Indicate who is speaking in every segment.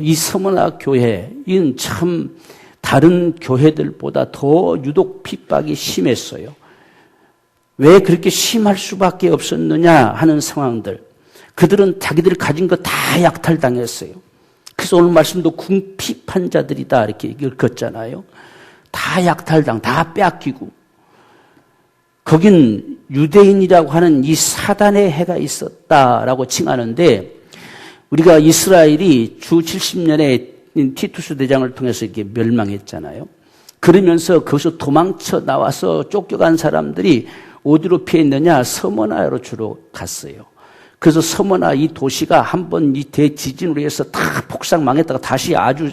Speaker 1: 이 서머나 교회는 참 다른 교회들보다 더 유독 핍박이 심했어요. 왜 그렇게 심할 수밖에 없었느냐 하는 상황들. 그들은 자기들이 가진 거 다 약탈당했어요. 그래서 오늘 말씀도 궁핍한 자들이다 이렇게 읽었잖아요. 다 약탈당, 다 뺏기고. 거긴 유대인이라고 하는 이 사단의 해가 있었다라고 칭하는데, 우리가 이스라엘이 주 70년에 티투스 대장을 통해서 이렇게 멸망했잖아요. 그러면서 거기서 도망쳐 나와서 쫓겨간 사람들이 어디로 피했느냐? 서머나로 주로 갔어요. 그래서 서머나 이 도시가 한번 이 대지진으로 해서 다 폭삭 망했다가 다시 아주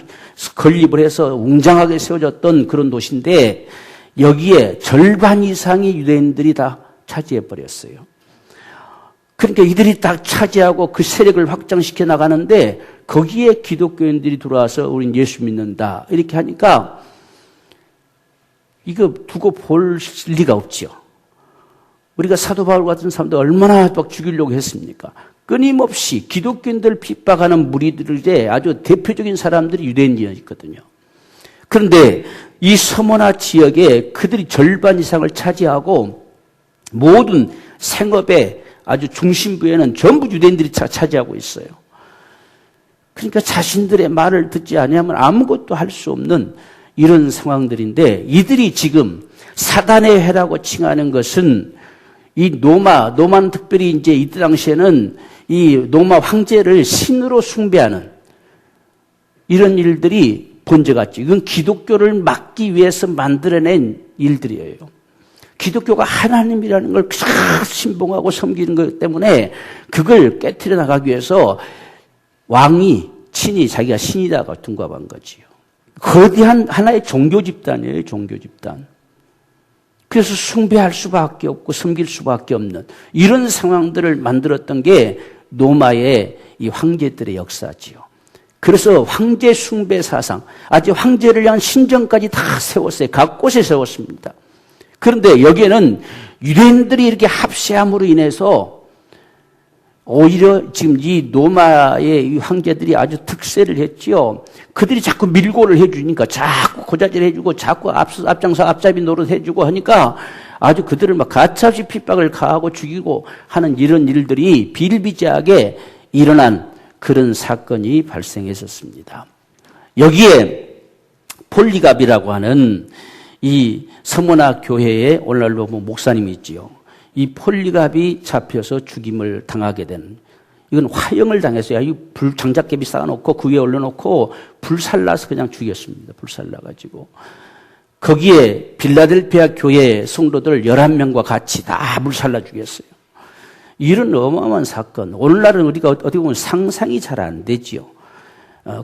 Speaker 1: 건립을 해서 웅장하게 세워졌던 그런 도시인데, 여기에 절반 이상의 유대인들이 다 차지해버렸어요. 그러니까 이들이 다 차지하고 그 세력을 확장시켜 나가는데, 거기에 기독교인들이 들어와서 우린 예수 믿는다 이렇게 하니까 이거 두고 볼 리가 없죠. 우리가 사도 바울 같은 사람들 얼마나 막 죽이려고 했습니까? 끊임없이 기독교인들 핍박하는 무리들의 아주 대표적인 사람들이 유대인이었거든요. 그런데 이 서머나 지역에 그들이 절반 이상을 차지하고 모든 생업의 아주 중심부에는 전부 유대인들이 차지하고 있어요. 그러니까 자신들의 말을 듣지 아니하면 아무것도 할 수 없는 이런 상황들인데, 이들이 지금 사단의 해라고 칭하는 것은 이 노마는 특별히 이제 이때 당시에는 이 노마 황제를 신으로 숭배하는 이런 일들이 번져갔죠. 이건 기독교를 막기 위해서 만들어낸 일들이에요. 기독교가 하나님이라는 걸 신봉하고 섬기는 것 때문에 그걸 깨트려 나가기 위해서 왕이 친히 자기가 신이다가 둔갑한 거지요. 거대한 하나의 종교 집단이에요, 종교 집단. 그래서 숭배할 수밖에 없고 섬길 수밖에 없는 이런 상황들을 만들었던 게 노마의 이 황제들의 역사지요. 그래서 황제 숭배 사상, 아주 황제를 위한 신전까지 다 세웠어요. 각 곳에 세웠습니다. 그런데 여기에는 유대인들이 이렇게 합세함으로 인해서 오히려 지금 이 노마의 이 황제들이 아주 득세를 했지요. 그들이 자꾸 밀고를 해주니까 자꾸 고자질 해주고 자꾸 앞장서 앞잡이 노릇 해주고 하니까 아주 그들을 막 가차없이 핍박을 가하고 죽이고 하는 이런 일들이 비일비재하게 일어난 그런 사건이 발생했었습니다. 여기에 폴리갑이라고 하는 이 서머나 교회에 오늘날로 목사님이 있지요. 이 폴리갑이 잡혀서 죽임을 당하게 된, 이건 화형을 당했어요. 이 장작개비 쌓아놓고 그 위에 올려놓고 불살라서 그냥 죽였습니다. 불살라가지고. 거기에 빌라델피아 교회 성도들 11명과 같이 다 불살라 죽였어요. 이런 어마어마한 사건. 오늘날은 우리가 어떻게 보면 상상이 잘 안 되지요.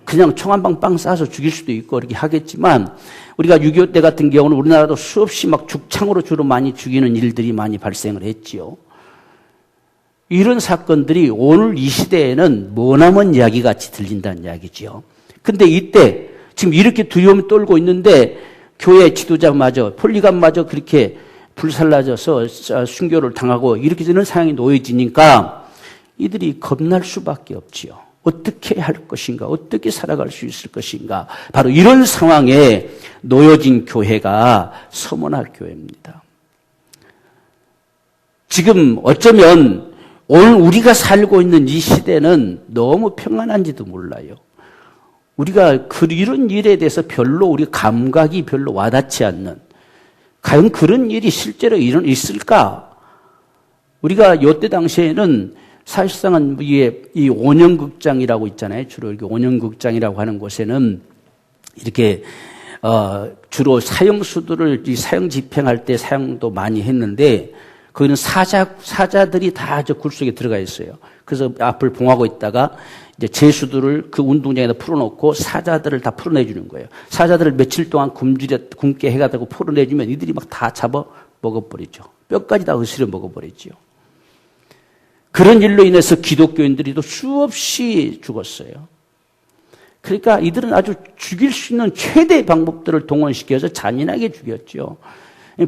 Speaker 1: 그냥 총 한 방 빵 쏴서 죽일 수도 있고 이렇게 하겠지만, 우리가 6.25 때 같은 경우는 우리나라도 수없이 막 죽창으로 주로 많이 죽이는 일들이 많이 발생을 했지요. 이런 사건들이 오늘 이 시대에는 머나먼 이야기 같이 들린다는 이야기지요. 근데 이때 지금 이렇게 두려움이 떨고 있는데 교회 지도자마저 폴리갑마저 그렇게 불살라져서 순교를 당하고 이렇게 되는 상황이 놓여지니까 이들이 겁날 수밖에 없지요. 어떻게 할 것인가? 어떻게 살아갈 수 있을 것인가? 바로 이런 상황에 놓여진 교회가 서머나 교회입니다. 지금 어쩌면 오늘 우리가 살고 있는 이 시대는 너무 평안한지도 몰라요. 우리가 이런 일에 대해서 별로 우리 감각이 별로 와닿지 않는, 과연 그런 일이 실제로 있을까? 우리가 이때 당시에는 사실상은 이 온영극장이라고 있잖아요. 주로 이렇게 온영극장이라고 하는 곳에는 이렇게 주로 사형수들을 사형 집행할 때 사용도 많이 했는데, 거기는 사자들이 다 저 굴 속에 들어가 있어요. 그래서 앞을 봉하고 있다가 이제 죄수들을 그 운동장에다 풀어놓고 사자들을 다 풀어내주는 거예요. 사자들을 며칠 동안 굶게 해가지고 풀어내주면 이들이 막 다 잡아 먹어버리죠. 뼈까지 다 으스려 먹어버리죠. 그런 일로 인해서 기독교인들이도 수없이 죽었어요. 그러니까 이들은 아주 죽일 수 있는 최대의 방법들을 동원시켜서 잔인하게 죽였죠.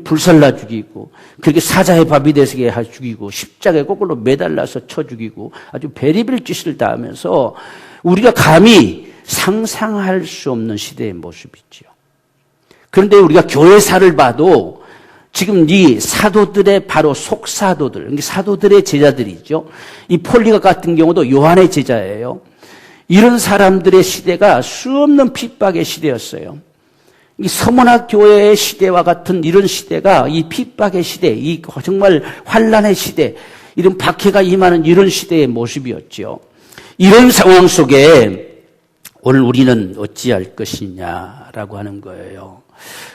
Speaker 1: 불살라 죽이고, 그렇게 사자의 밥이 되게 죽이고, 십자가에 거꾸로 매달라서 쳐 죽이고, 아주 베리벨 짓을 다 하면서 우리가 감히 상상할 수 없는 시대의 모습이죠. 그런데 우리가 교회사를 봐도 지금 이 사도들의 바로 속사도들, 사도들의 제자들이죠. 이 폴리갑 같은 경우도 요한의 제자예요. 이런 사람들의 시대가 수없는 핍박의 시대였어요. 이 서문학 교회의 시대와 같은 이런 시대가 이 핍박의 시대, 이 정말 환란의 시대, 이런 박해가 임하는 이런 시대의 모습이었죠. 이런 상황 속에 오늘 우리는 어찌할 것이냐라고 하는 거예요.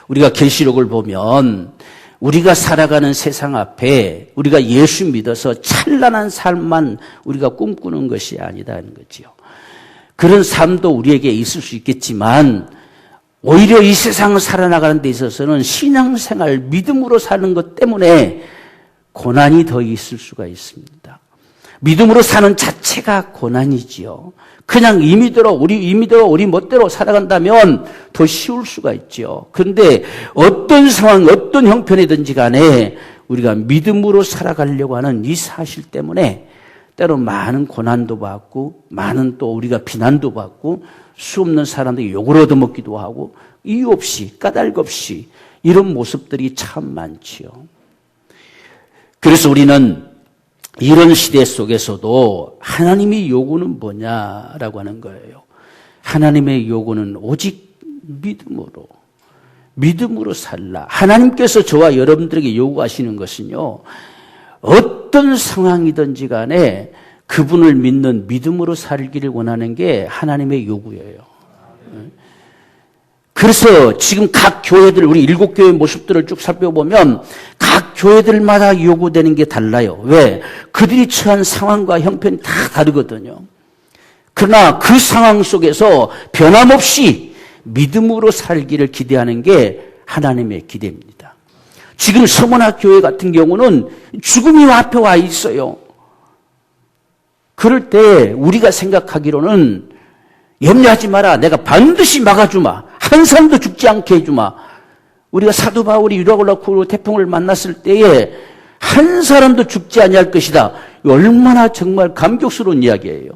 Speaker 1: 우리가 계시록을 보면 우리가 살아가는 세상 앞에 우리가 예수 믿어서 찬란한 삶만 우리가 꿈꾸는 것이 아니다는 거지요. 그런 삶도 우리에게 있을 수 있겠지만 오히려 이 세상을 살아나가는 데 있어서는 신앙생활, 믿음으로 사는 것 때문에 고난이 더 있을 수가 있습니다. 믿음으로 사는 자체가 고난이지요. 그냥 임의대로 우리 멋대로 살아간다면 더 쉬울 수가 있죠. 그런데 어떤 상황, 어떤 형편이든지 간에 우리가 믿음으로 살아가려고 하는 이 사실 때문에 때로 많은 고난도 받고 많은 또 우리가 비난도 받고 수없는 사람들이 욕을 얻어먹기도 하고 이유 없이 까닭 없이 이런 모습들이 참 많지요. 그래서 우리는 이런 시대 속에서도 하나님의 요구는 뭐냐라고 하는 거예요. 하나님의 요구는 오직 믿음으로 살라. 하나님께서 저와 여러분들에게 요구하시는 것은요, 어떤 상황이든지 간에 그분을 믿는 믿음으로 살기를 원하는 게 하나님의 요구예요. 그래서 지금 각 교회들, 우리 7교회의 모습들을 쭉 살펴보면 각 교회들마다 요구되는 게 달라요. 왜? 그들이 처한 상황과 형편이 다 다르거든요. 그러나 그 상황 속에서 변함없이 믿음으로 살기를 기대하는 게 하나님의 기대입니다. 지금 서문학 교회 같은 경우는 죽음이 앞에 와 있어요. 그럴 때 우리가 생각하기로는 염려하지 마라. 내가 반드시 막아주마. 한 사람도 죽지 않게 해주마. 우리가 사도 바울이 유라굴라쿠 태풍을 만났을 때에 한 사람도 죽지 아니할 것이다. 얼마나 정말 감격스러운 이야기예요.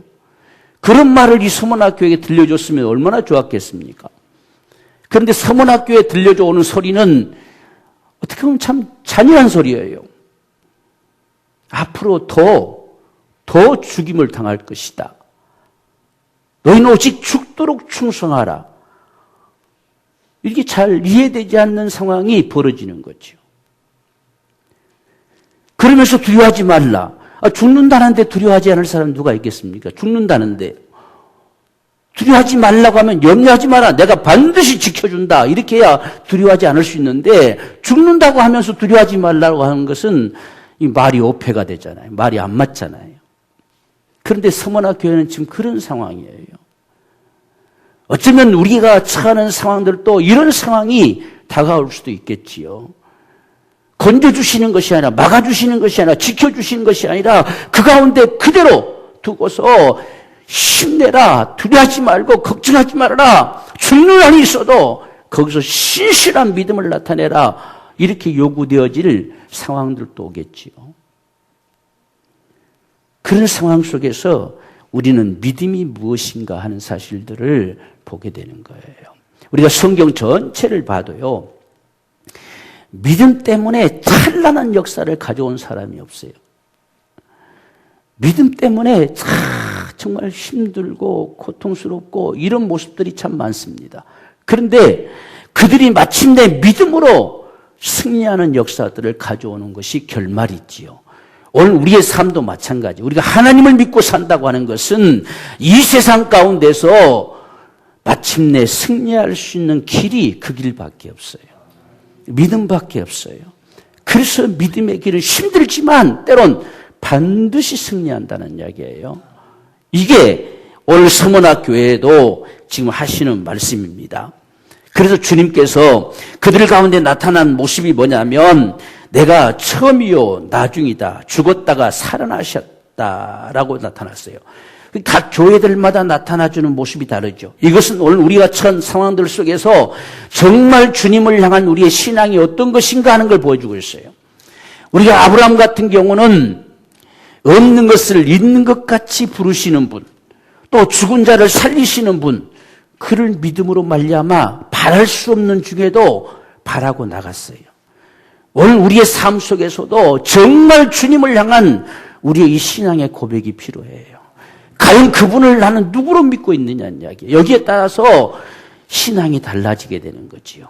Speaker 1: 그런 말을 이 서문학교에게 들려줬으면 얼마나 좋았겠습니까? 그런데 서문학교에 들려줘 오는 소리는 어떻게 보면 참 잔인한 소리예요. 앞으로 더 죽임을 당할 것이다. 너희는 오직 죽도록 충성하라. 이렇게 잘 이해되지 않는 상황이 벌어지는 거죠. 그러면서 두려워하지 말라. 죽는다는데 두려워하지 않을 사람 누가 있겠습니까? 죽는다는데. 두려워하지 말라고 하면 염려하지 마라. 내가 반드시 지켜준다. 이렇게 해야 두려워하지 않을 수 있는데 죽는다고 하면서 두려워하지 말라고 하는 것은 이 말이 오패가 되잖아요. 말이 안 맞잖아요. 그런데 서문학 교회는 지금 그런 상황이에요. 어쩌면 우리가 처하는 상황들도 이런 상황이 다가올 수도 있겠지요. 건져주시는 것이 아니라 막아주시는 것이 아니라 지켜주시는 것이 아니라 그 가운데 그대로 두고서 힘내라. 두려워하지 말고 걱정하지 말아라. 죽는 한이 있어도 거기서 신실한 믿음을 나타내라. 이렇게 요구되어질 상황들도 오겠지요. 그런 상황 속에서 우리는 믿음이 무엇인가 하는 사실들을 보게 되는 거예요. 우리가 성경 전체를 봐도요, 믿음 때문에 찬란한 역사를 가져온 사람이 없어요. 믿음 때문에 정말 힘들고 고통스럽고 이런 모습들이 참 많습니다. 그런데 그들이 마침내 믿음으로 승리하는 역사들을 가져오는 것이 결말이지요. 오늘 우리의 삶도 마찬가지. 우리가 하나님을 믿고 산다고 하는 것은 이 세상 가운데서 마침내 승리할 수 있는 길이 그 길밖에 없어요. 믿음밖에 없어요. 그래서 믿음의 길은 힘들지만 때론 반드시 승리한다는 이야기예요. 이게 오늘 서문학 교회에도 지금 하시는 말씀입니다. 그래서 주님께서 그들 가운데 나타난 모습이 뭐냐면 내가 처음이요 나중이다. 죽었다가 살아나셨다라고 나타났어요. 각 교회들마다 나타나주는 모습이 다르죠. 이것은 오늘 우리가 처한 상황들 속에서 정말 주님을 향한 우리의 신앙이 어떤 것인가 하는 걸 보여주고 있어요. 우리가 아브라함 같은 경우는 없는 것을 있는 것 같이 부르시는 분, 또 죽은 자를 살리시는 분, 그를 믿음으로 말미암아 바랄 수 없는 중에도 바라고 나갔어요. 오늘 우리의 삶 속에서도 정말 주님을 향한 우리의 이 신앙의 고백이 필요해요. 과연 그분을 나는 누구로 믿고 있느냐는 이야기예요. 여기에 따라서 신앙이 달라지게 되는 거지요.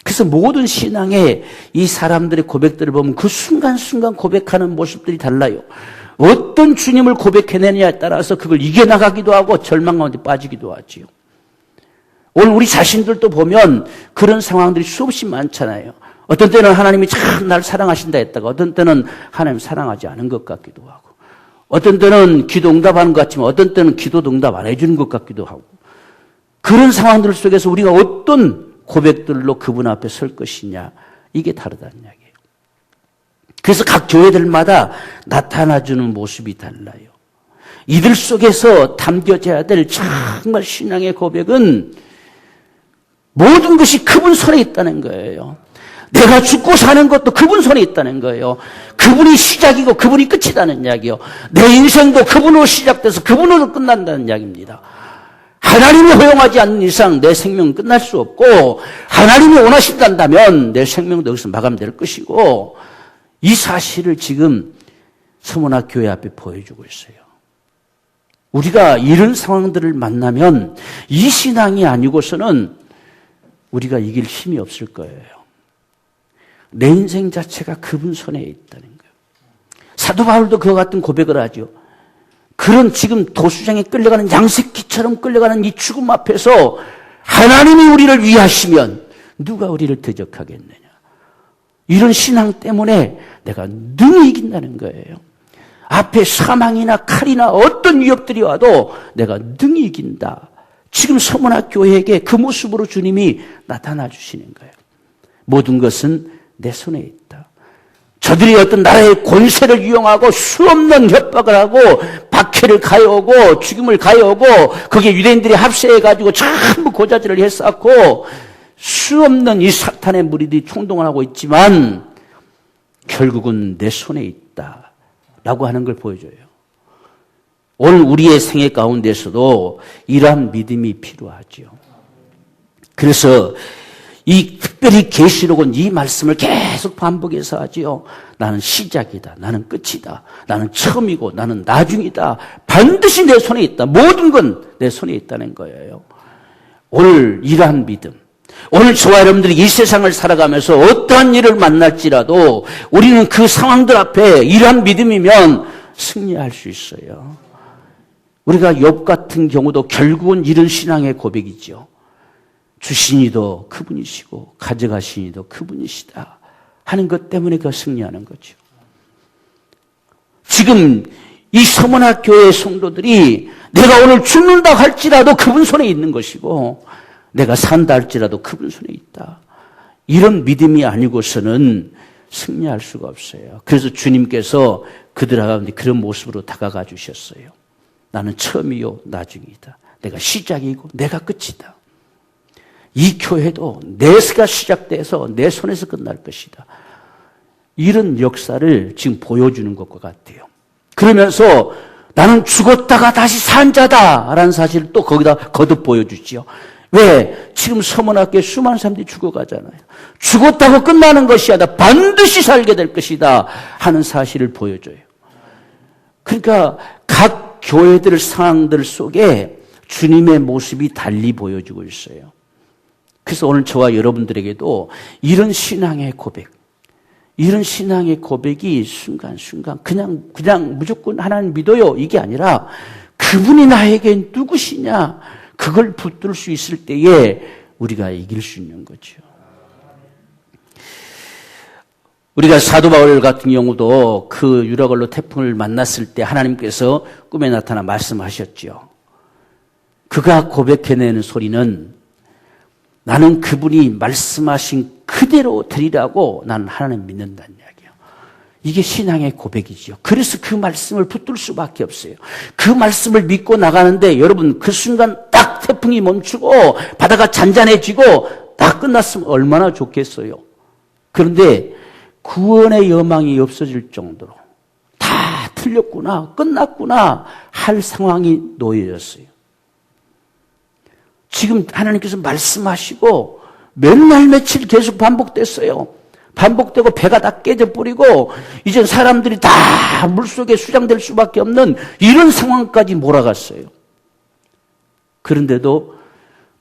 Speaker 1: 그래서 모든 신앙의 이 사람들의 고백들을 보면 그 순간순간 고백하는 모습들이 달라요. 어떤 주님을 고백해내느냐에 따라서 그걸 이겨나가기도 하고 절망 가운데 빠지기도 하지요. 오늘 우리 자신들도 보면 그런 상황들이 수없이 많잖아요. 어떤 때는 하나님이 참 날 사랑하신다 했다가 어떤 때는 하나님 사랑하지 않은 것 같기도 하고 어떤 때는 기도 응답하는 것 같지만 어떤 때는 기도도 응답 안 해주는 것 같기도 하고 그런 상황들 속에서 우리가 어떤 고백들로 그분 앞에 설 것이냐 이게 다르다는 이야기예요. 그래서 각 교회들마다 나타나주는 모습이 달라요. 이들 속에서 담겨져야 될 정말 신앙의 고백은 모든 것이 그분 손에 있다는 거예요. 내가 죽고 사는 것도 그분 손에 있다는 거예요. 그분이 시작이고 그분이 끝이라는 이야기요. 내 인생도 그분으로 시작돼서 그분으로 끝난다는 이야기입니다. 하나님이 허용하지 않는 이상 내 생명은 끝날 수 없고 하나님이 원하신다면 내 생명도 여기서 마감될 것이고 이 사실을 지금 서문학 교회 앞에 보여주고 있어요. 우리가 이런 상황들을 만나면 이 신앙이 아니고서는 우리가 이길 힘이 없을 거예요. 내 인생 자체가 그분 손에 있다는 거예요. 사도 바울도 그와 같은 고백을 하죠. 그런 지금 도수장에 끌려가는 양새끼처럼 끌려가는 이 죽음 앞에서 하나님이 우리를 위하시면 누가 우리를 대적하겠느냐. 이런 신앙 때문에 내가 능히 이긴다는 거예요. 앞에 사망이나 칼이나 어떤 위협들이 와도 내가 능히 이긴다. 지금 서문학 교회에게 그 모습으로 주님이 나타나 주시는 거예요. 모든 것은 내 손에 있다. 저들이 어떤 나라의 권세를 이용하고 수없는 협박을 하고 박해를 가해오고 죽임을 가해오고 거기에 유대인들이 합세해가지고 전부 고자질을 해쌓고 수없는 이 사탄의 무리들이 총동을 하고 있지만 결국은 내 손에 있다 라고 하는 걸 보여줘요. 오늘 우리의 생애 가운데서도 이러한 믿음이 필요하죠. 그래서 이 특별히 계시록은 이 말씀을 계속 반복해서 하지요. 나는 시작이다. 나는 끝이다. 나는 처음이고 나는 나중이다. 반드시 내 손에 있다. 모든 건 내 손에 있다는 거예요. 오늘 이러한 믿음. 오늘 저와 여러분들이 이 세상을 살아가면서 어떠한 일을 만날지라도 우리는 그 상황들 앞에 이러한 믿음이면 승리할 수 있어요. 우리가 욥 같은 경우도 결국은 이런 신앙의 고백이죠. 주신 이도 그분이시고 가져가신 이도 그분이시다 하는 것 때문에 그 승리하는 거죠. 지금 이 서문학 교회의 성도들이 내가 오늘 죽는다 할지라도 그분 손에 있는 것이고 내가 산다 할지라도 그분 손에 있다. 이런 믿음이 아니고서는 승리할 수가 없어요. 그래서 주님께서 그들 가운데 그런 모습으로 다가가 주셨어요. 나는 처음이요 나중이다. 내가 시작이고 내가 끝이다. 이 교회도 내가 시작돼서 내 손에서 끝날 것이다. 이런 역사를 지금 보여주는 것과 같아요. 그러면서 나는 죽었다가 다시 산 자다라는 사실을 또 거기다 거듭 보여주지요. 왜? 지금 서문학교에 수많은 사람들이 죽어가잖아요. 죽었다고 끝나는 것이 아니라 반드시 살게 될 것이다 하는 사실을 보여줘요. 그러니까 각 교회들 상황들 속에 주님의 모습이 달리 보여주고 있어요. 그래서 오늘 저와 여러분들에게도 이런 신앙의 고백, 이런 신앙의 고백이 순간순간 그냥 무조건 하나님 믿어요 이게 아니라 그분이 나에게 누구시냐 그걸 붙들 수 있을 때에 우리가 이길 수 있는 거죠. 우리가 사도 바울 같은 경우도 그 유라굴로 태풍을 만났을 때 하나님께서 꿈에 나타나 말씀하셨죠. 그가 고백해내는 소리는 나는 그분이 말씀하신 그대로 드리라고 나는 하나님 믿는다는 이야기예요. 이게 신앙의 고백이죠. 그래서 그 말씀을 붙들 수밖에 없어요. 그 말씀을 믿고 나가는데 여러분 그 순간 딱 태풍이 멈추고 바다가 잔잔해지고 딱 끝났으면 얼마나 좋겠어요. 그런데 구원의 여망이 없어질 정도로 다 틀렸구나, 끝났구나 할 상황이 놓여졌어요. 지금 하나님께서 말씀하시고 몇 날 며칠 계속 반복됐어요. 반복되고 배가 다 깨져버리고 이제 사람들이 다 물속에 수장될 수밖에 없는 이런 상황까지 몰아갔어요. 그런데도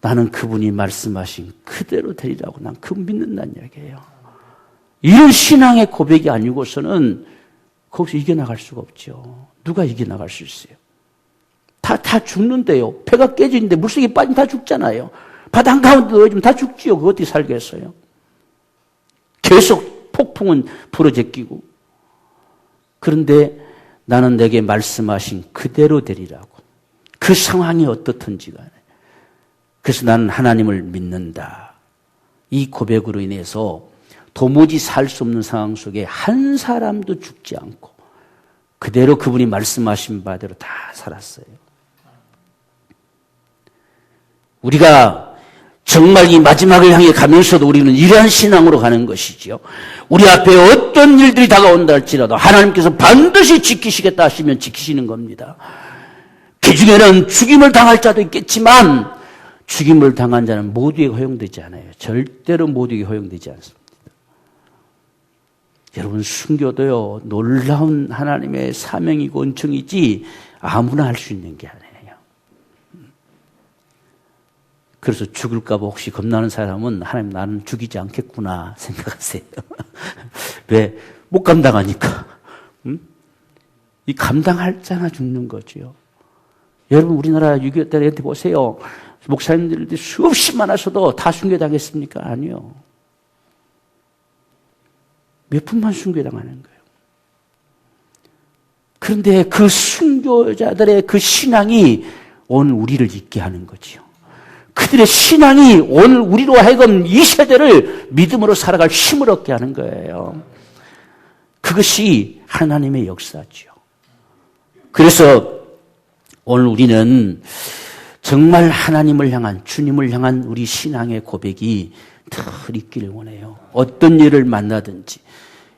Speaker 1: 나는 그분이 말씀하신 그대로 되리라고 난 그분 믿는다는 이야기예요. 이런 신앙의 고백이 아니고서는 거기서 이겨나갈 수가 없죠. 누가 이겨나갈 수 있어요? 다 죽는데요. 배가 깨지는데 물속에 빠지면 다 죽잖아요. 바다 한가운데 넣어주면 다 죽지요. 그거 어떻게 살겠어요? 계속 폭풍은 불어제끼고. 그런데 나는 내게 말씀하신 그대로 되리라고. 그 상황이 어떻든지 간에. 그래서 나는 하나님을 믿는다. 이 고백으로 인해서 도무지 살 수 없는 상황 속에 한 사람도 죽지 않고 그대로 그분이 말씀하신 바대로 다 살았어요. 우리가 정말 이 마지막을 향해 가면서도 우리는 이러한 신앙으로 가는 것이지요. 우리 앞에 어떤 일들이 다가온다 할지라도 하나님께서 반드시 지키시겠다 하시면 지키시는 겁니다. 그 중에는 죽임을 당할 자도 있겠지만 죽임을 당한 자는 모두에게 허용되지 않아요. 절대로 모두에게 허용되지 않습니다. 여러분, 순교도요, 놀라운 하나님의 사명이고 은총이지 아무나 할 수 있는 게 아니에요. 그래서 죽을까 봐 혹시 겁나는 사람은 하나님 나는 죽이지 않겠구나 생각하세요. 왜? 못 감당하니까. 이 감당할 자나 죽는 거죠. 여러분, 우리나라 6.25 때한테 보세요. 목사님들이 수없이 많아서도 다 순교당했습니까? 아니요. 몇 분만 순교당하는 거예요. 그런데 그 순교자들의 그 신앙이 오늘 우리를 있게 하는 거지요. 그들의 신앙이 오늘 우리로 하여금 이 세대를 믿음으로 살아갈 힘을 얻게 하는 거예요. 그것이 하나님의 역사죠. 그래서 오늘 우리는 정말 하나님을 향한, 주님을 향한 우리 신앙의 고백이 늘 있기를 원해요. 어떤 일을 만나든지.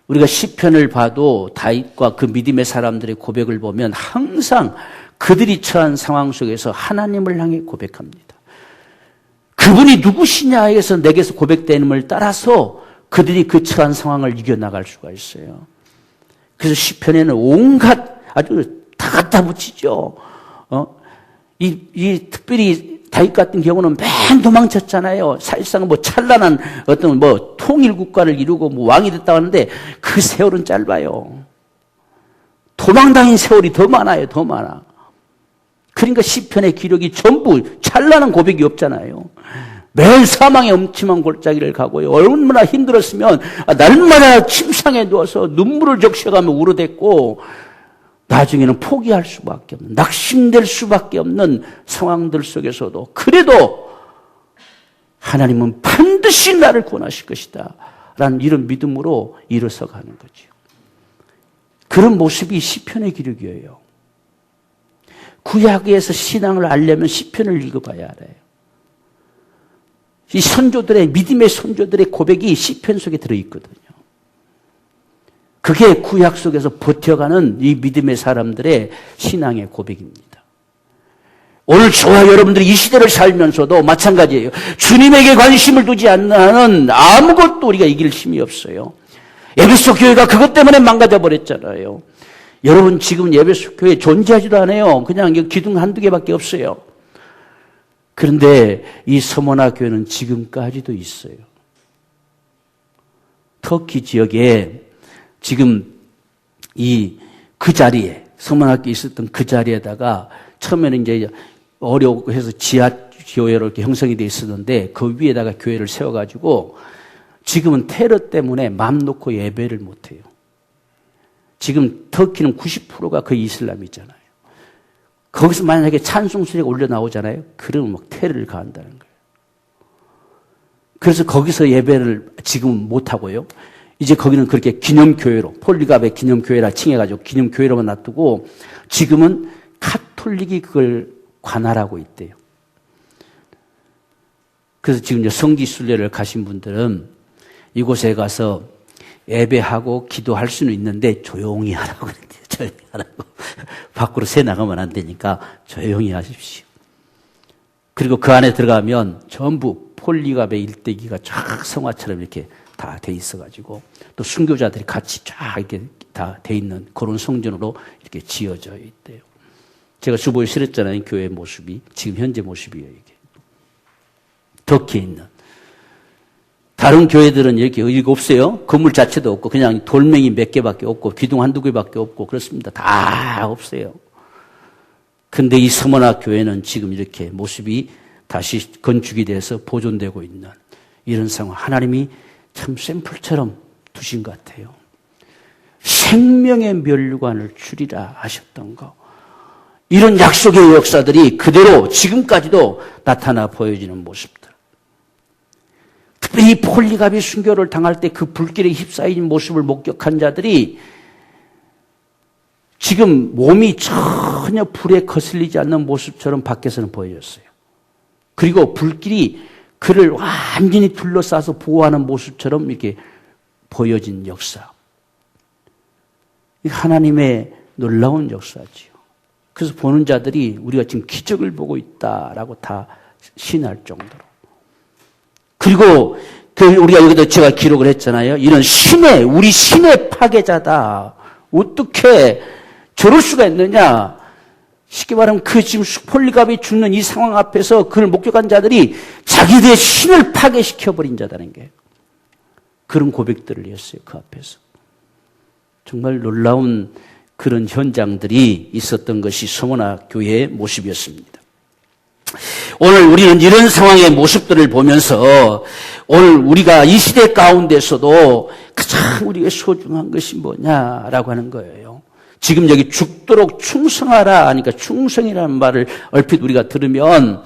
Speaker 1: 우리가 시편을 봐도 다윗과 그 믿음의 사람들의 고백을 보면 항상 그들이 처한 상황 속에서 하나님을 향해 고백합니다. 그분이 누구시냐에서 내게서 고백되는을 따라서 그들이 그 처한 상황을 이겨나갈 수가 있어요. 그래서 시편에는 온갖 아주 다 갖다 붙이죠. 특별히 다윗 같은 경우는 맨 도망쳤잖아요. 사실상 찬란한 어떤 통일 국가를 이루고 왕이 됐다고 하는데 그 세월은 짧아요. 도망다닌 세월이 더 많아요. 더 많아. 그러니까 시편의 기록이 전부 찬란한 고백이 없잖아요. 매일 사망의 엄침한 골짜기를 가고요. 얼마나 힘들었으면 날마다 침상에 누워서 눈물을 적셔가며 울어댔고 나중에는 포기할 수밖에 없는, 낙심될 수밖에 없는 상황들 속에서도 그래도 하나님은 반드시 나를 구원하실 것이다 라는 이런 믿음으로 일어서 가는 거죠. 그런 모습이 시편의 기록이에요. 구약에서 신앙을 알려면 시편을 읽어봐야 알아요. 이 선조들의, 믿음의 선조들의 고백이 시편 속에 들어있거든요. 그게 구약 속에서 버텨가는 이 믿음의 사람들의 신앙의 고백입니다. 오늘 저와 여러분들이 이 시대를 살면서도 마찬가지예요. 주님에게 관심을 두지 않는 한은 아무것도 우리가 이길 힘이 없어요. 에베소 교회가 그것 때문에 망가져 버렸잖아요. 여러분 지금 에베소 교회 존재하지도 않아요. 그냥 기둥 한두 개밖에 없어요. 그런데 이 서머나 교회는 지금까지도 있어요. 터키 지역에 지금 그 자리에, 서머나교에 있었던 그 자리에다가 처음에는 이제 어려우고 해서 지하 교회로 이렇게 형성이 되어 있었는데 그 위에다가 교회를 세워가지고 지금은 테러 때문에 맘 놓고 예배를 못해요. 지금 터키는 90%가 거의 이슬람이잖아요. 거기서 만약에 찬송 소리가 올려 나오잖아요. 그러면 막 테러를 가한다는 거예요. 그래서 거기서 예배를 지금은 못하고요. 이제 거기는 그렇게 기념교회로, 폴리갑의 기념교회라 칭해가지고 기념교회로만 놔두고 지금은 카톨릭이 그걸 관할하고 있대요. 그래서 지금 성지순례를 가신 분들은 이곳에 가서 예배하고 기도할 수는 있는데 조용히 하라고 그랬대요. 조용히 하라고. 밖으로 새 나가면 안 되니까 조용히 하십시오. 그리고 그 안에 들어가면 전부 폴리갑의 일대기가 쫙 성화처럼 이렇게 다 돼 있어가지고 또 순교자들이 같이 쫙 이렇게 다 돼 있는 그런 성전으로 이렇게 지어져 있대요. 제가 주보에 실었잖아요. 교회 모습이. 지금 현재 모습이에요, 이게. 덕해 있는. 다른 교회들은 이렇게 의리가 없어요. 건물 자체도 없고 그냥 돌멩이 몇 개밖에 없고 기둥 한두 개밖에 없고 그렇습니다. 다 없어요. 근데 이 서머나 교회는 지금 이렇게 모습이 다시 건축이 돼서 보존되고 있는 이런 상황. 하나님이 참 샘플처럼 두신 것 같아요. 생명의 면류관을 주리라 하셨던 거. 이런 약속의 역사들이 그대로 지금까지도 나타나 보여지는 모습들. 특별히 폴리갑이 순교를 당할 때 그 불길에 휩싸인 모습을 목격한 자들이 지금 몸이 전혀 불에 거슬리지 않는 모습처럼 밖에서는 보여졌어요. 그리고 불길이 그를 완전히 둘러싸서 보호하는 모습처럼 이렇게 보여진 역사. 하나님의 놀라운 역사지요. 그래서 보는 자들이 우리가 지금 기적을 보고 있다라고 다 신할 정도로. 그리고 우리가 여기도 제가 기록을 했잖아요. 이런 우리 신의 파괴자다. 어떻게 저럴 수가 있느냐. 쉽게 말하면 그 지금 폴리갑이 죽는 이 상황 앞에서 그를 목격한 자들이 자기들의 신을 파괴시켜버린 자다는 게 그런 고백들을 했어요. 그 앞에서. 정말 놀라운 그런 현장들이 있었던 것이 서머나 교회의 모습이었습니다. 오늘 우리는 이런 상황의 모습들을 보면서 오늘 우리가 이 시대 가운데서도 가장 우리에게 소중한 것이 뭐냐라고 하는 거예요. 지금 여기 죽도록 충성하라 하니까 충성이라는 말을 얼핏 우리가 들으면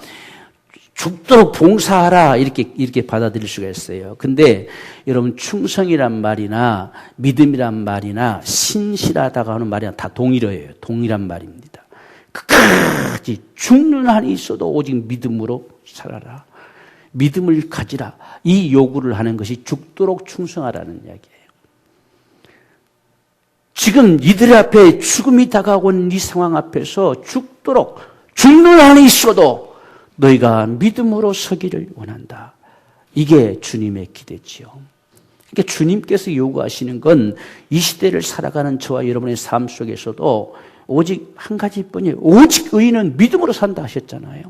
Speaker 1: 죽도록 봉사하라 이렇게 받아들일 수가 있어요. 근데 여러분 충성이란 말이나 믿음이란 말이나 신실하다고 하는 말이나 다 동일한 말입니다. 끝까지 죽는 한이 있어도 오직 믿음으로 살아라. 믿음을 가지라. 이 요구를 하는 것이 죽도록 충성하라는 이야기예요. 지금 이들 앞에 죽음이 다가오고 있는 이 상황 앞에서 죽도록 죽는 한이 있어도 너희가 믿음으로 서기를 원한다. 이게 주님의 기대지요. 그러니까 주님께서 요구하시는 건 이 시대를 살아가는 저와 여러분의 삶 속에서도 오직 한 가지뿐이에요. 오직 의인은 믿음으로 산다 하셨잖아요.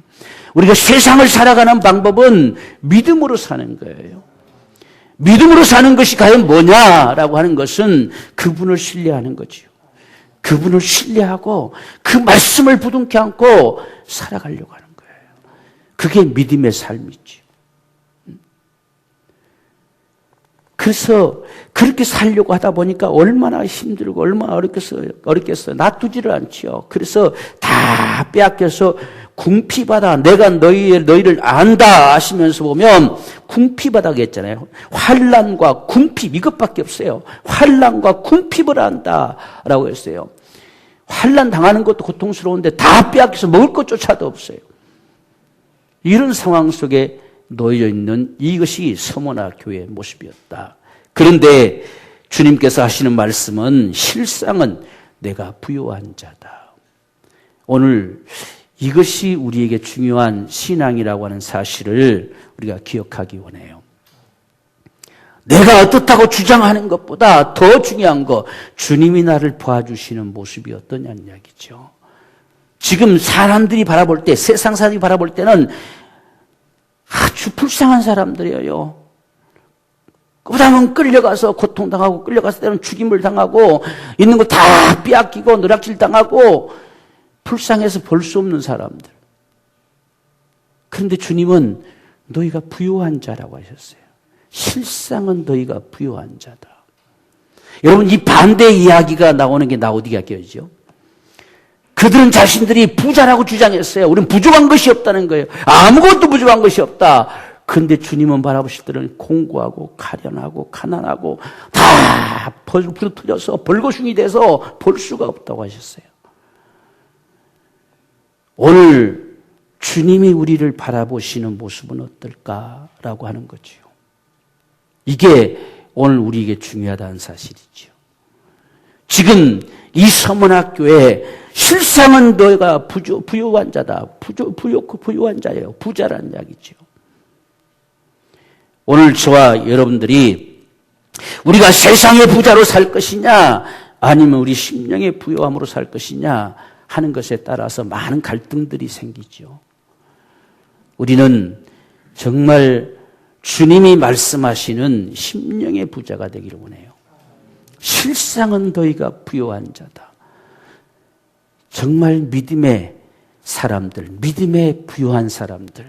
Speaker 1: 우리가 세상을 살아가는 방법은 믿음으로 사는 거예요. 믿음으로 사는 것이 과연 뭐냐라고 하는 것은 그분을 신뢰하는 거지요. 그분을 신뢰하고 그 말씀을 부둥켜 안고 살아가려고 하는 거예요. 그게 믿음의 삶이죠. 그래서 그렇게 살려고 하다 보니까 얼마나 힘들고 얼마나 어렵겠어요. 놔두지를 않지요. 그래서 다 빼앗겨서 궁피바다, 내가 너희를 안다 하시면서 보면 궁피바다가 있잖아요. 환난과 궁핍 이것밖에 없어요. 환난과 궁핍을 안다라고 했어요. 환난 당하는 것도 고통스러운데 다 빼앗겨서 먹을 것조차도 없어요. 이런 상황 속에 놓여 있는 이것이 서머나 교회의 모습이었다. 그런데 주님께서 하시는 말씀은 실상은 내가 부요한 자다. 오늘 이것이 우리에게 중요한 신앙이라고 하는 사실을 우리가 기억하기 원해요. 내가 어떻다고 주장하는 것보다 더 중요한 거 주님이 나를 봐주시는 모습이 어떠냐는 이야기죠. 지금 사람들이 바라볼 때, 세상 사람들이 바라볼 때는 아주 불쌍한 사람들이에요. 그러면 끌려가서 고통당하고 끌려가서 때는 죽임을 당하고 있는 거 다 빼앗기고 누락질 당하고 불쌍해서 볼 수 없는 사람들. 그런데 주님은 너희가 부요한 자라고 하셨어요. 실상은 너희가 부요한 자다. 여러분 이 반대 이야기가 나오는 게 어디가 껴지죠? 그들은 자신들이 부자라고 주장했어요. 우리는 부족한 것이 없다는 거예요. 아무것도 부족한 것이 없다. 그런데 주님은 바라보실 때는 공고하고 가련하고 가난하고 다 부러뜨려서 벌거숭이 돼서 볼 수가 없다고 하셨어요. 오늘 주님이 우리를 바라보시는 모습은 어떨까라고 하는 거지요. 이게 오늘 우리에게 중요하다는 사실이죠. 지금 이 서문학교에 실상은 너희가 부유한 자다. 부유한 자예요. 부자라는 이야기죠. 오늘 저와 여러분들이 우리가 세상의 부자로 살 것이냐 아니면 우리 심령의 부유함으로 살 것이냐 하는 것에 따라서 많은 갈등들이 생기죠. 우리는 정말 주님이 말씀하시는 심령의 부자가 되기를 원해요. 실상은 너희가 부유한 자다. 정말 믿음의 사람들, 믿음의 부유한 사람들,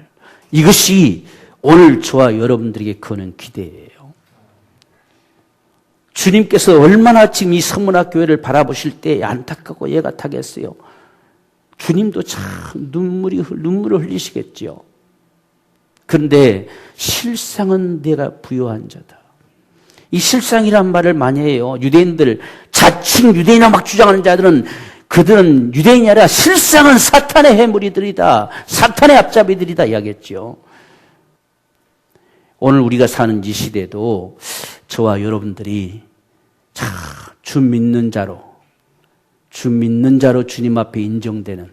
Speaker 1: 이것이 오늘 저와 여러분들에게 거는 기대예요. 주님께서 얼마나 지금 이 서문학교회를 바라보실 때 안타깝고 예가 타겠어요. 주님도 참 눈물을 흘리시겠죠. 그런데 실상은 내가 부유한 자다. 이 실상이란 말을 많이 해요. 유대인들, 자칭 유대인이라 막 주장하는 자들은 그들은 유대인이 아니라 실상은 사탄의 해무리들이다. 사탄의 앞잡이들이다 이야기했죠. 오늘 우리가 사는 이 시대도 저와 여러분들이 주 믿는 자로 주님 앞에 인정되는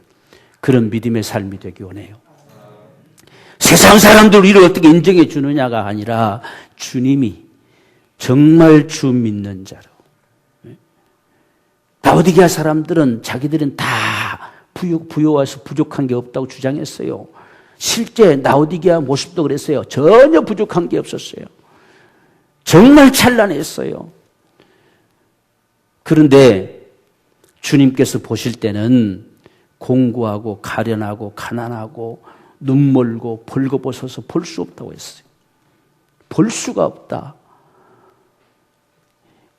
Speaker 1: 그런 믿음의 삶이 되기 원해요. 세상 사람들 우리를 어떻게 인정해 주느냐가 아니라 주님이 정말 주 믿는 자로. 라오디게아 사람들은 자기들은 다 부유해서 부족한 게 없다고 주장했어요. 실제 라오디게아 모습도 그랬어요. 전혀 부족한 게 없었어요. 정말 찬란했어요. 그런데 주님께서 보실 때는 공고하고 가련하고 가난하고 눈멀고 벌거벗어서 볼 수 없다고 했어요. 볼 수가 없다.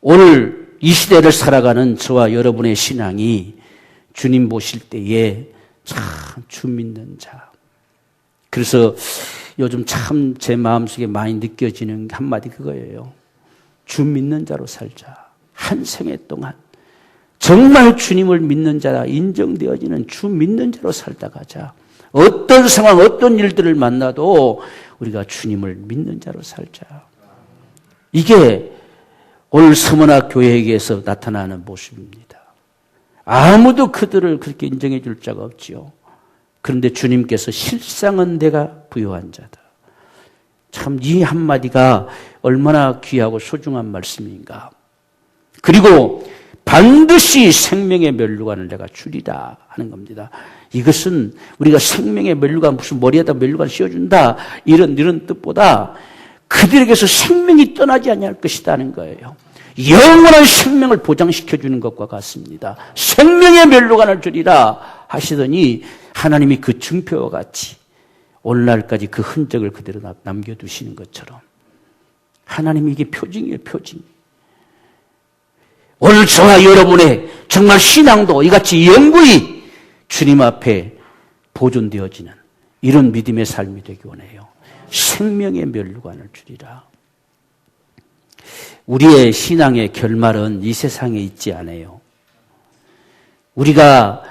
Speaker 1: 오늘 이 시대를 살아가는 저와 여러분의 신앙이 주님 보실 때에 참 주 믿는 자. 그래서 요즘 참 제 마음속에 많이 느껴지는 한마디 그거예요. 주 믿는 자로 살자. 한 생애 동안 정말 주님을 믿는 자라 인정되어지는 주 믿는 자로 살다 가자. 어떤 상황, 어떤 일들을 만나도 우리가 주님을 믿는 자로 살자. 이게 오늘 서문학 교회에게서 나타나는 모습입니다. 아무도 그들을 그렇게 인정해 줄 자가 없지요. 그런데 주님께서 실상은 내가 부유한 자다. 참 이 한마디가 얼마나 귀하고 소중한 말씀인가. 그리고 반드시 생명의 면류관을 내가 주리라 하는 겁니다. 이것은 우리가 생명의 면류관 무슨 머리에다 면류관 씌워준다 이런 뜻보다 그들에게서 생명이 떠나지 아니할 것이라는 거예요. 영원한 생명을 보장시켜주는 것과 같습니다. 생명의 면류관을 주리라 하시더니 하나님이 그 증표와 같이 오늘날까지 그 흔적을 그대로 남겨두시는 것처럼 하나님이 이게 표징이에요. 표징. 오늘 저와 여러분의 정말 신앙도 이같이 영구히 주님 앞에 보존되어지는 이런 믿음의 삶이 되기 원해요. 생명의 면류관을 주리라. 우리의 신앙의 결말은 이 세상에 있지 않아요. 우리가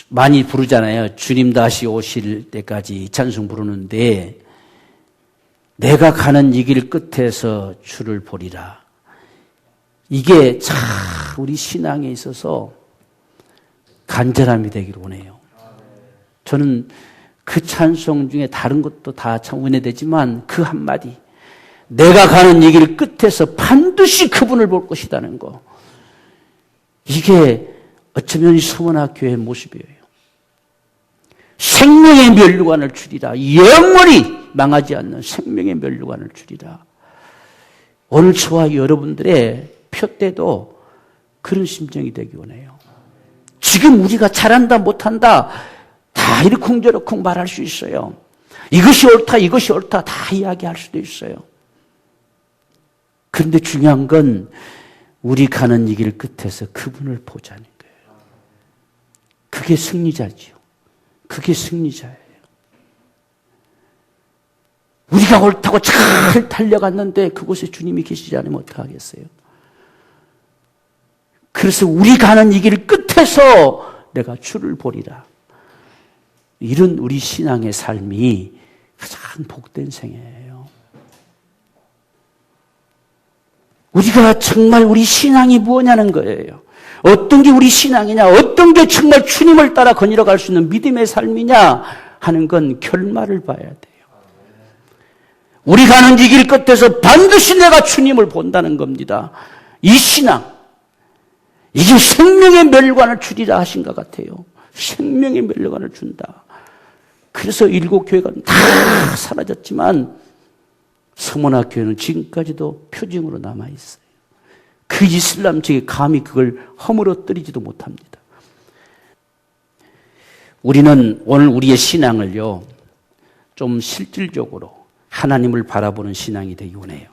Speaker 1: 많이 부르잖아요. 주님 다시 오실 때까지 찬송 부르는데 내가 가는 이 길 끝에서 주를 보리라. 이게 참 우리 신앙에 있어서 간절함이 되기를 원해요. 저는 그 찬송 중에 다른 것도 다 참 은혜되지만 그 한마디 내가 가는 이 길 끝에서 반드시 그분을 볼 것이라는 거. 이게 어쩌면 이 서문학교의 모습이에요. 생명의 면류관을 주리라. 영원히 망하지 않는 생명의 면류관을 주리라. 오늘 저와 여러분들의 표때도 그런 심정이 되기 원해요. 지금 우리가 잘한다 못한다 다 이러쿵저러쿵 말할 수 있어요. 이것이 옳다 이것이 옳다 다 이야기할 수도 있어요. 그런데 중요한 건 우리 가는 이 길 끝에서 그분을 보자는 거예요. 그게 승리자지요. 그게 승리자예요. 우리가 옳다고 잘 달려갔는데 그곳에 주님이 계시지 않으면 어떡하겠어요? 그래서 우리 가는 이 길 끝에서 내가 주를 보리라. 이런 우리 신앙의 삶이 가장 복된 생애예요. 우리 우리가 정말 우리 신앙이 무엇냐는 거예요. 어떤 게 우리 신앙이냐, 어떤 게 정말 주님을 따라 거닐어갈 수 있는 믿음의 삶이냐 하는 건 결말을 봐야 돼요. 우리 가는 이 길 끝에서 반드시 내가 주님을 본다는 겁니다. 이 신앙, 이게 생명의 멸관을 주리라 하신 것 같아요. 생명의 멸관을 준다. 그래서 7교회가 다 사라졌지만 서문학 교회는 지금까지도 표징으로 남아있어요. 그 이슬람 측이 감히 그걸 허물어뜨리지도 못합니다. 우리는 오늘 우리의 신앙을요, 좀 실질적으로 하나님을 바라보는 신앙이 되기 원해요.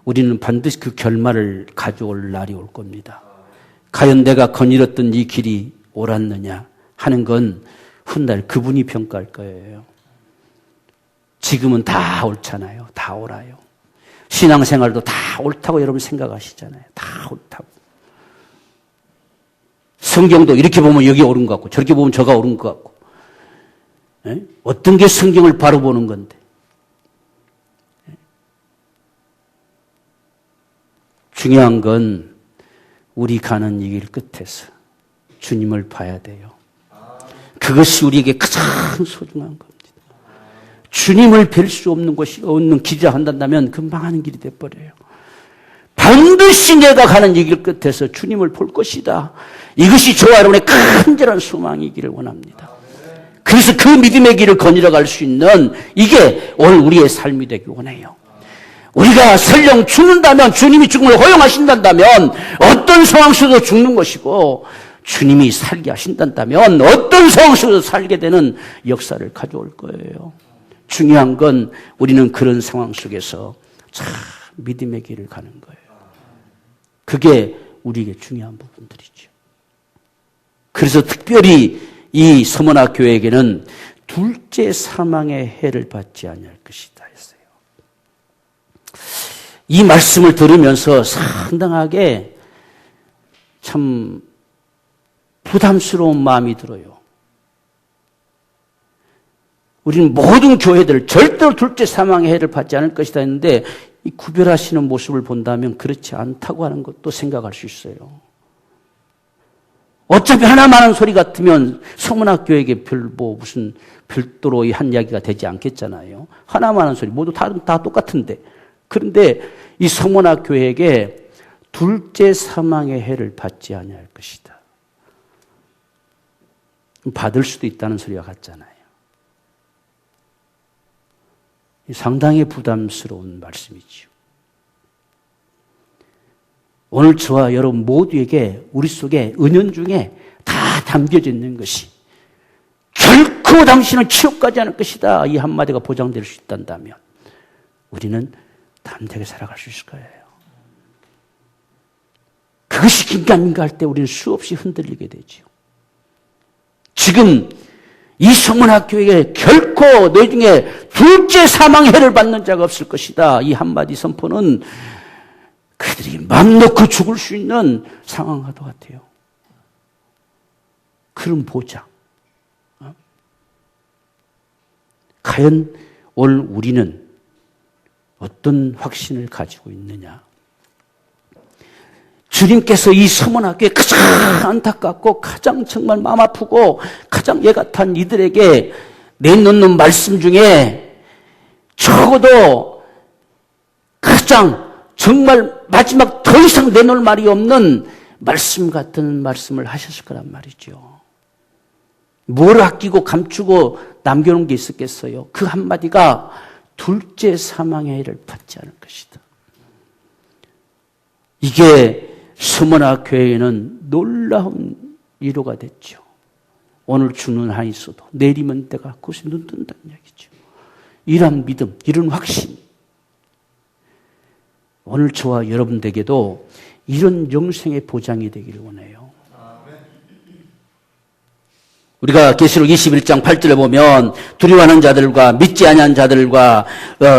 Speaker 1: 우리는 반드시 그 결말을 가져올 날이 올 겁니다. 과연 내가 거닐었던 이 길이 옳았느냐 하는 건 훗날 그분이 평가할 거예요. 지금은 다 옳잖아요. 다 옳아요. 신앙생활도 다 옳다고 여러분 생각하시잖아요. 다 옳다고. 성경도 이렇게 보면 여기 옳은 것 같고 저렇게 보면 저가 옳은 것 같고. 에? 어떤 게 성경을 바로 보는 건데. 에? 중요한 건 우리 가는 이 길 끝에서 주님을 봐야 돼요. 그것이 우리에게 가장 소중한 겁니다. 주님을 뵐 수 없는 것이 없는 길이라 한다면 그 망하는 길이 돼버려요. 반드시 내가 가는 이 길 끝에서 주님을 볼 것이다. 이것이 저와 여러분의 간절한 소망이기를 원합니다. 그래서 그 믿음의 길을 거닐어 갈 수 있는 이게 오늘 우리의 삶이 되기 원해요. 우리가 설령 죽는다면 주님이 죽음을 허용하신다면 어떤 상황 속에서 죽는 것이고 주님이 살게 하신다면 어떤 상황 속에서 살게 되는 역사를 가져올 거예요. 중요한 건 우리는 그런 상황 속에서 참 믿음의 길을 가는 거예요. 그게 우리에게 중요한 부분들이죠. 그래서 특별히 이 서문학 교회에게는 둘째 사망의 해를 받지 아니할 것이다 했어요. 이 말씀을 들으면서 상당하게 참 부담스러운 마음이 들어요. 우리는 모든 교회들 절대로 둘째 사망의 해를 받지 않을 것이다 했는데 이 구별하시는 모습을 본다면 그렇지 않다고 하는 것도 생각할 수 있어요. 어차피 하나만 하는 소리 같으면 서문학 교회에게 무슨 별도로 한 이야기가 되지 않겠잖아요. 하나만 하는 소리 모두 다 똑같은데. 그런데 이 서문학 교회에게 둘째 사망의 해를 받지 아니할 것이다. 받을 수도 있다는 소리가 같잖아요. 상당히 부담스러운 말씀이지요. 오늘 저와 여러분 모두에게 우리 속에 은연중에 다 담겨져 있는 것이 결코 당신은 지옥 가지 않을 것이다. 이 한마디가 보장될 수 있단다면 우리는 담대하게 살아갈 수 있을 거예요. 그것이 긴가민가 할 때 우리는 수없이 흔들리게 되죠. 지금 이 서문학교에 결코 너희 중에 둘째 사망해를 받는 자가 없을 것이다. 이 한마디 선포는 그들이 맘 놓고 죽을 수 있는 상황과도 같아요. 그런 보장. 과연 오늘 우리는 어떤 확신을 가지고 있느냐. 주님께서 이 서문학교에 가장 안타깝고 가장 정말 마음 아프고 가장 예같은 이들에게 내놓는 말씀 중에 적어도 가장 정말 마지막 더 이상 내놓을 말이 없는 말씀 같은 말씀을 하셨을 거란 말이죠. 뭘 아끼고 감추고 남겨놓은 게 있었겠어요. 그 한마디가 둘째 사망의 해를 받지 않을 것이다. 이게 서문학 교회에는 놀라운 위로가 됐죠. 오늘 죽는 한이 있어도 내리면 때가 그것이 눈 뜬다는 얘기죠. 이런 믿음, 이런 확신. 오늘 저와 여러분들에게도 이런 영생의 보장이 되기를 원해요. 우리가 계시록 21장 8절에 보면 두려워하는 자들과 믿지 아니한 자들과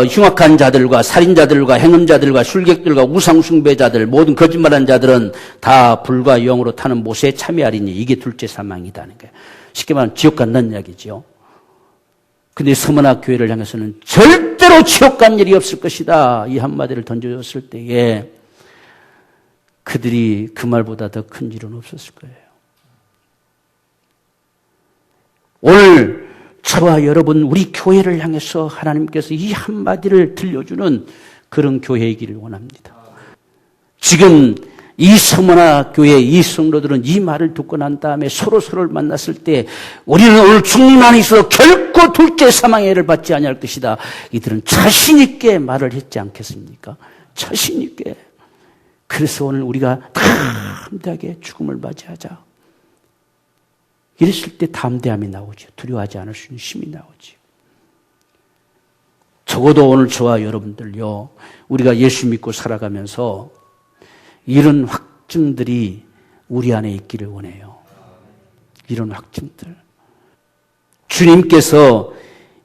Speaker 1: 흉악한 자들과 살인자들과 행음자들과 술객들과 우상숭배자들 모든 거짓말하는 자들은 다 불과 영으로 타는 못에 참여하리니 이게 둘째 사망이다는 거예요. 쉽게 말하면 지옥 간다는 이야기죠. 근데 서문학 교회를 향해서는 절대로 지옥 간 일이 없을 것이다. 이 한마디를 던져줬을 때에 그들이 그 말보다 더 큰 일은 없었을 거예요. 오늘 저와 여러분, 우리 교회를 향해서 하나님께서 이 한마디를 들려주는 그런 교회이기를 원합니다. 지금 이 서머나 교회 이 성도들은 이 말을 듣고 난 다음에 서로를 만났을 때 우리는 오늘 주님 안에 있어 결코 둘째 사망의 해를 받지 아니할 것이다. 이들은 자신 있게 말을 했지 않겠습니까? 자신 있게. 그래서 오늘 우리가 담대하게 죽음을 맞이하자. 이랬을 때 담대함이 나오죠. 두려워하지 않을 수 있는 힘이 나오죠. 적어도 오늘 저와 여러분들요, 우리가 예수 믿고 살아가면서 이런 확증들이 우리 안에 있기를 원해요. 이런 확증들. 주님께서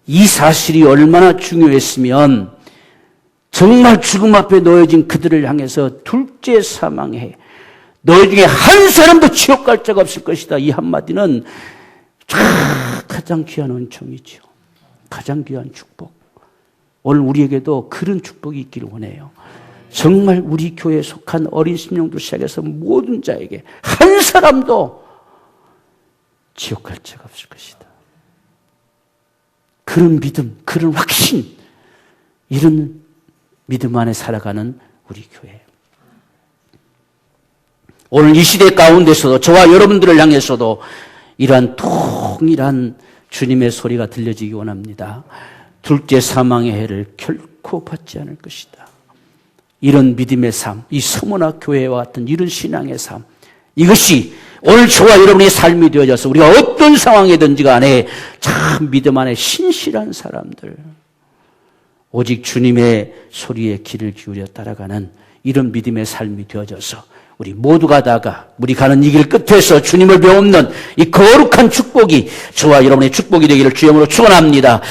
Speaker 1: 이 사실이 얼마나 중요했으면 정말 죽음 앞에 놓여진 그들을 향해서 둘째 사망해 너희 중에 한 사람도 지옥 갈 자가 없을 것이다. 이 한마디는 가장 귀한 은총이죠. 가장 귀한 축복. 오늘 우리에게도 그런 축복이 있기를 원해요. 정말 우리 교회에 속한 어린 심령도 시작해서 모든 자에게 한 사람도 지옥 갈 자가 없을 것이다. 그런 믿음, 그런 확신, 이런 믿음 안에 살아가는 우리 교회. 오늘 이 시대 가운데서도 저와 여러분들을 향해서도 이러한 통일한 주님의 소리가 들려지기 원합니다. 둘째 사망의 해를 결코 받지 않을 것이다. 이런 믿음의 삶, 이 서머나 교회와 같은 이런 신앙의 삶, 이것이 오늘 저와 여러분의 삶이 되어져서 우리가 어떤 상황이든지 간에 참 믿음 안에 신실한 사람들, 오직 주님의 소리에 귀를 기울여 따라가는 이런 믿음의 삶이 되어져서 우리 모두가 다가 우리 가는 이 길 끝에서 주님을 배우는 이 거룩한 축복이 저와 여러분의 축복이 되기를 주의 이름으로 축원합니다.